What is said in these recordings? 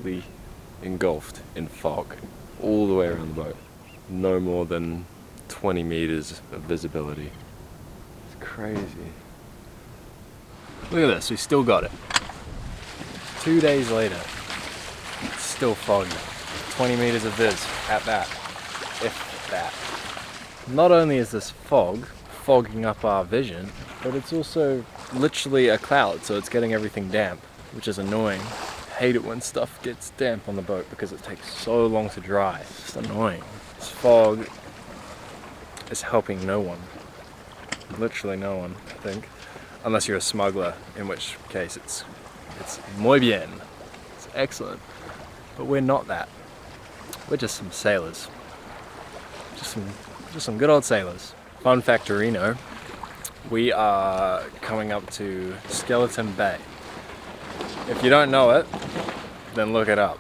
completely engulfed in fog all the way around the boat. No more than 20 meters of visibility. It's crazy. Look at this, we still got it. 2 days later, it's still foggy. 20 meters of viz at that, if that. Not only is this fog fogging up our vision, but it's also literally a cloud, so it's getting everything damp, which is annoying. I hate it when stuff gets damp on the boat because it takes so long to dry. It's just annoying. This fog is helping no one. Literally no one, I think. Unless you're a smuggler, in which case it's muy bien. It's excellent. But we're not that. We're just some sailors. Just some good old sailors. Fun factorino, we are coming up to Skeleton Bay. If you don't know it, then look it up.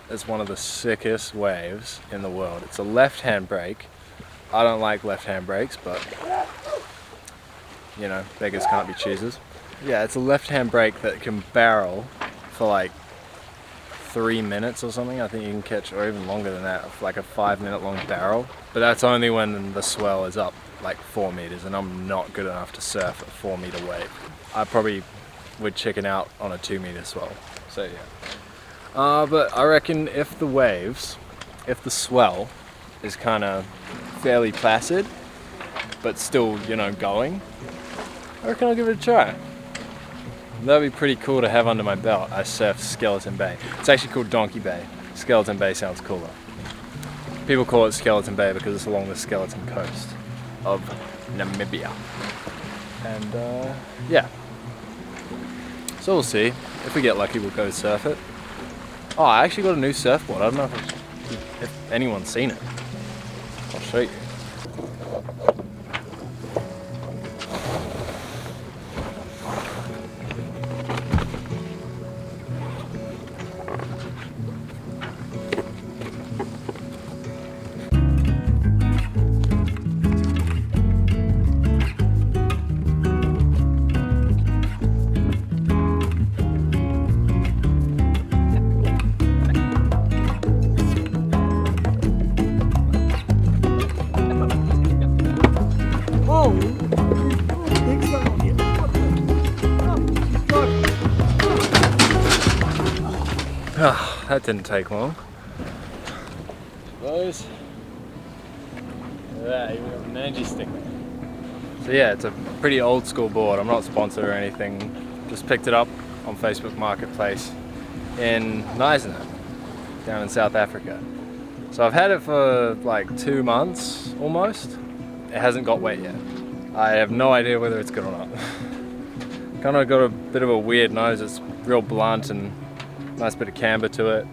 It's one of the sickest waves in the world. It's a left-hand brake. I don't like left-hand brakes, but you know, beggars can't be choosers. Yeah, it's a left-hand brake that can barrel for like 3 minutes or something. I think you can catch, or even longer than that, like a 5-minute long barrel. But that's only when the swell is up like 4 meters, and I'm not good enough to surf a 4-meter wave. I probably would chicken out on a 2-meter swell. So yeah. But I reckon if the swell is kind of fairly placid, but still, you know, going, I reckon I'll give it a try. That'd be pretty cool to have under my belt. I surfed Skeleton Bay. It's actually called Donkey Bay. Skeleton Bay sounds cooler. People call it Skeleton Bay because it's along the skeleton coast of Namibia. And yeah. So we'll see. If we get lucky, we'll go surf it. Oh, I actually got a new surfboard. I don't know if anyone's seen it. I'll show you. Oh, that didn't take long. Those. Yeah, even got an energy stick. So yeah, it's a pretty old school board. I'm not sponsored or anything. Just picked it up on Facebook Marketplace in Nyasana, down in South Africa. So I've had it for like 2 months almost. It hasn't got wet yet. I have no idea whether it's good or not. Kind of got a bit of a weird nose. It's real blunt and nice bit of camber to it.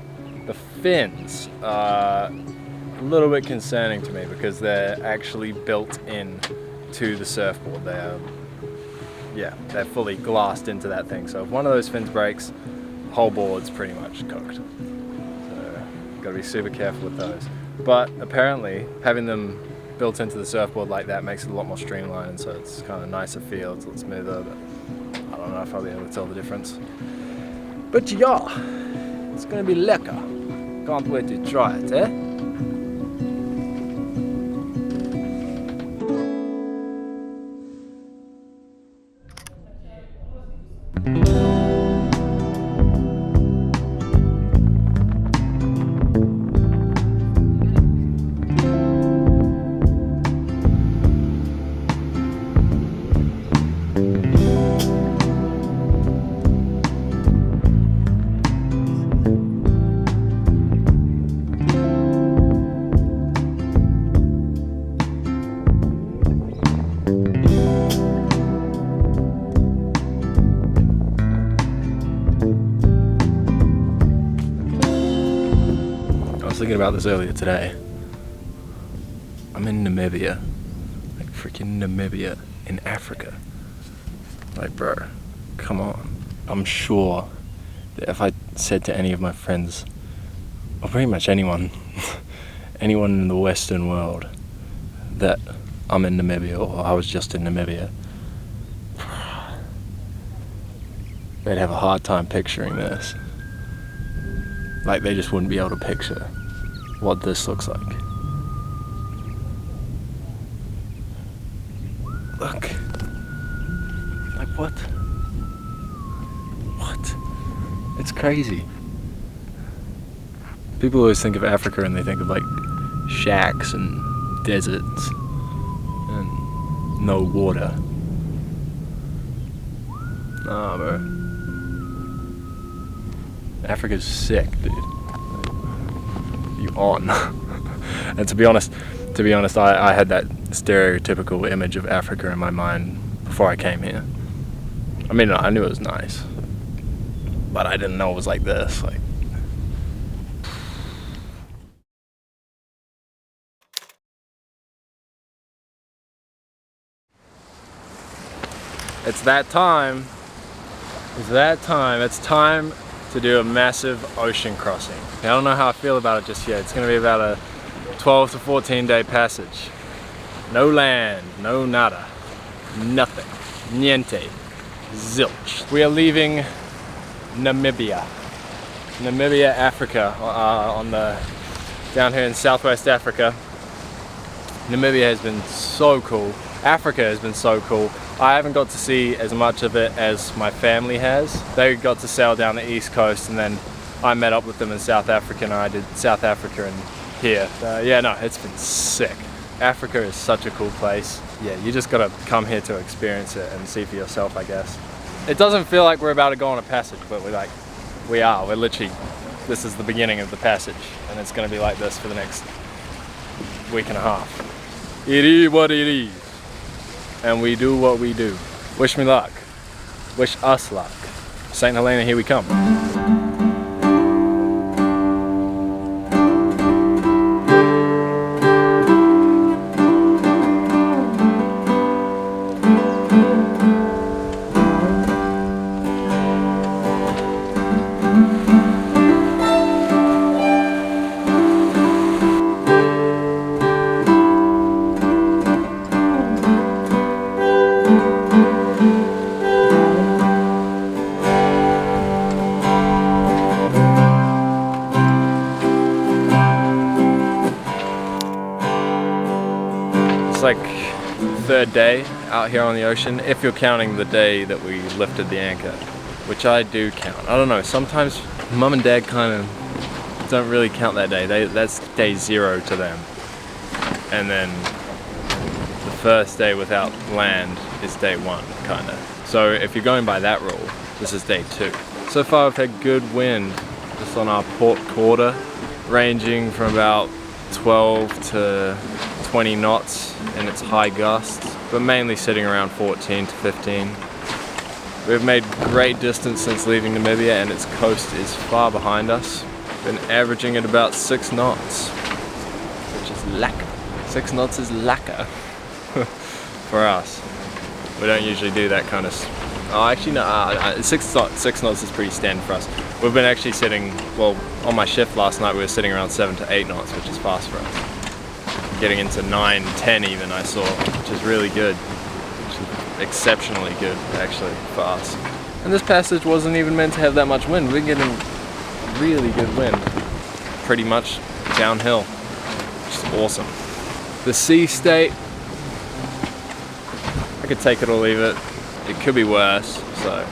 The fins are a little bit concerning to me because they're actually built in to the surfboard. They're fully glassed into that thing. So if one of those fins breaks, the whole board's pretty much cooked. So gotta be super careful with those. But apparently having them built into the surfboard like that makes it a lot more streamlined, so it's kind of nicer feel, it's a little smoother, but I don't know if I'll be able to tell the difference. But yeah, it's gonna be lekker. Can't wait to try it, eh? I was thinking about this earlier today. I'm in Namibia, like freaking Namibia in Africa. Like, bro, come on. I'm sure that if I said to any of my friends, or pretty much anyone, anyone in the Western world, that I'm in Namibia or I was just in Namibia, they'd have a hard time picturing this. Like, they just wouldn't be able to picture what this looks like. Look. Like, what? What? It's crazy. People always think of Africa and they think of like shacks and deserts and no water. Nah, bro. Africa's sick, dude. You on? And to be honest, I had that stereotypical image of Africa in my mind before I came here. I mean, I knew it was nice, but I didn't know it was like this. Like, it's that time. It's that time. It's time to do a massive ocean crossing. I don't know how I feel about it just yet. It's gonna be about a 12 to 14 day passage. No land, no nada, nothing, niente, zilch. We are leaving Namibia, Africa, down here in Southwest Africa. Namibia has been so cool. Africa has been so cool. I haven't got to see as much of it as my family has. They got to sail down the east coast, and then I met up with them in South Africa, and I did South Africa and here. Yeah, no, it's been sick. Africa is such a cool place. Yeah, you just gotta come here to experience it and see for yourself, I guess. It doesn't feel like we're about to go on a passage, but we're literally, this is the beginning of the passage, and it's gonna be like this for the next week and a half. It is what it is. And we do what we do. Wish me luck. Wish us luck. Saint Helena, here we come. It's like third day out here on the ocean, if you're counting the day that we lifted the anchor, which I do count. I don't know, sometimes mum and dad kind of don't really count that day. That's day 0 to them. And then the first day without land is day 1, kind of. So if you're going by that rule, this is day 2. So far we've had good wind just on our port quarter, ranging from about 12 to 20 knots in its high gusts, but mainly sitting around 14 to 15. We've made great distance since leaving Namibia, and its coast is far behind us. Been averaging at about 6 knots, which is lacquer. 6 knots is lacquer for us. We don't usually do that kind of. Oh, actually no. 6 knots is pretty standard for us. We've been actually sitting. Well, on my shift last night, we were sitting around 7 to 8 knots, which is fast for us. Getting into 9, 10 even, I saw, which is really good. Which is exceptionally good, actually, for us. And this passage wasn't even meant to have that much wind. We're getting really good wind, pretty much downhill, which is awesome. The sea state, I could take it or leave it. It could be worse, so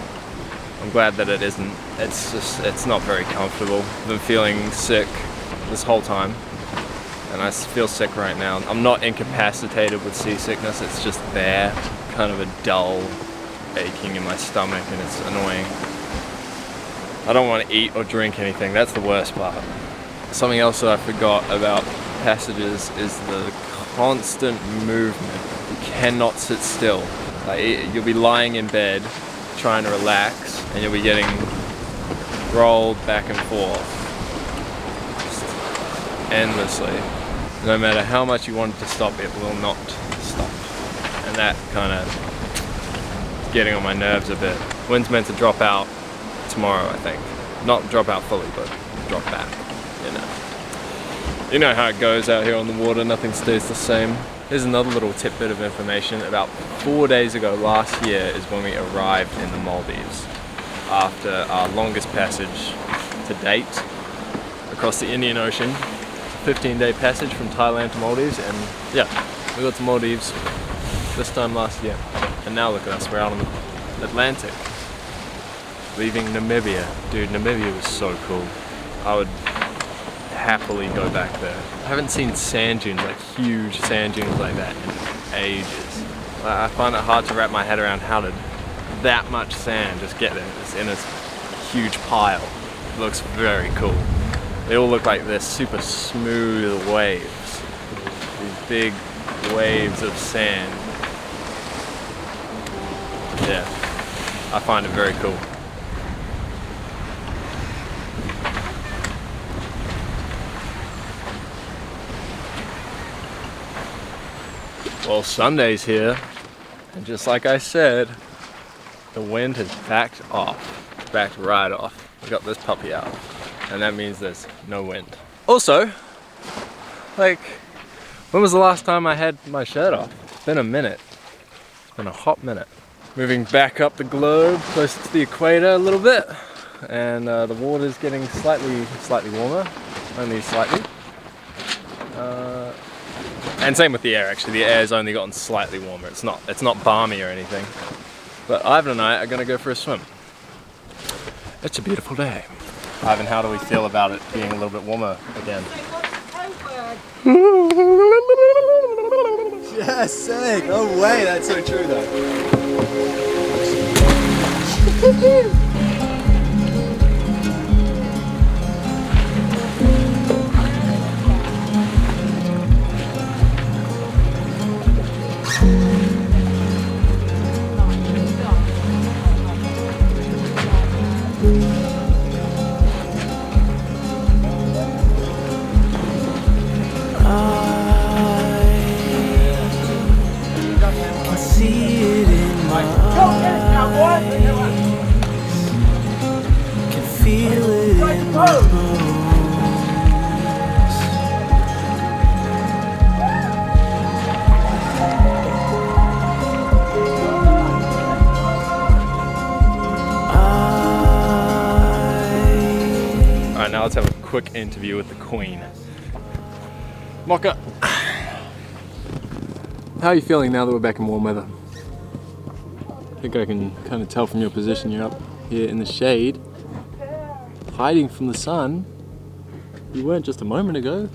I'm glad that it isn't. It's not very comfortable. I've been feeling sick this whole time. And I feel sick right now. I'm not incapacitated with seasickness, it's just there, kind of a dull aching in my stomach, and it's annoying. I don't want to eat or drink anything, that's the worst part. Something else that I forgot about passages is the constant movement. You cannot sit still. Like, you'll be lying in bed trying to relax, and you'll be getting rolled back and forth just endlessly. No matter how much you want it to stop, it will not stop. And that kind of is getting on my nerves a bit. Wind's meant to drop out tomorrow, I think. Not drop out fully, but drop back, you know. You know how it goes out here on the water, nothing stays the same. Here's another little tidbit of information. About 4 days ago, last year, is when we arrived in the Maldives after our longest passage to date. across the Indian Ocean. 15-day passage from Thailand to Maldives, and yeah, we got to Maldives this time last year. And now look at us, we're out on the Atlantic. Leaving Namibia. Dude, Namibia was so cool. I would happily go back there. I haven't seen sand dunes, like huge sand dunes like that in ages. I find it hard to wrap my head around how did that much sand just get there. It's in a huge pile. It looks very cool. They all look like they're super smooth waves. These big waves of sand. Yeah, I find it very cool. Well, Sunday's here, and just like I said, the wind has backed off. It's backed right off. We got this puppy out, and that means there's no wind. Also, like, when was the last time I had my shirt off? It's been a minute. It's been a hot minute. Moving back up the globe, closer to the equator a little bit, and the water's getting slightly warmer, only slightly. And same with the air, actually. The air's only gotten slightly warmer. It's not balmy or anything. But Ivan and I are gonna go for a swim. It's a beautiful day. Ivan, how do we feel about it being a little bit warmer again? Yes, sick. No way, that's so true though. Alright, now let's have a quick interview with the Queen. Mocha, how are you feeling now that we're back in warm weather? I think I can kind of tell from your position you're up here in the shade, hiding from the sun. You weren't just a moment ago.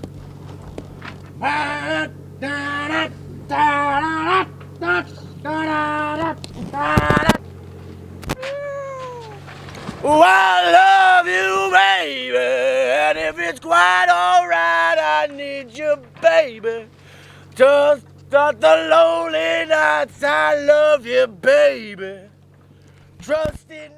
Oh, I love you, baby, and if it's quite alright, I need you, baby. Just not the lonely nights, I love you, baby. Trust in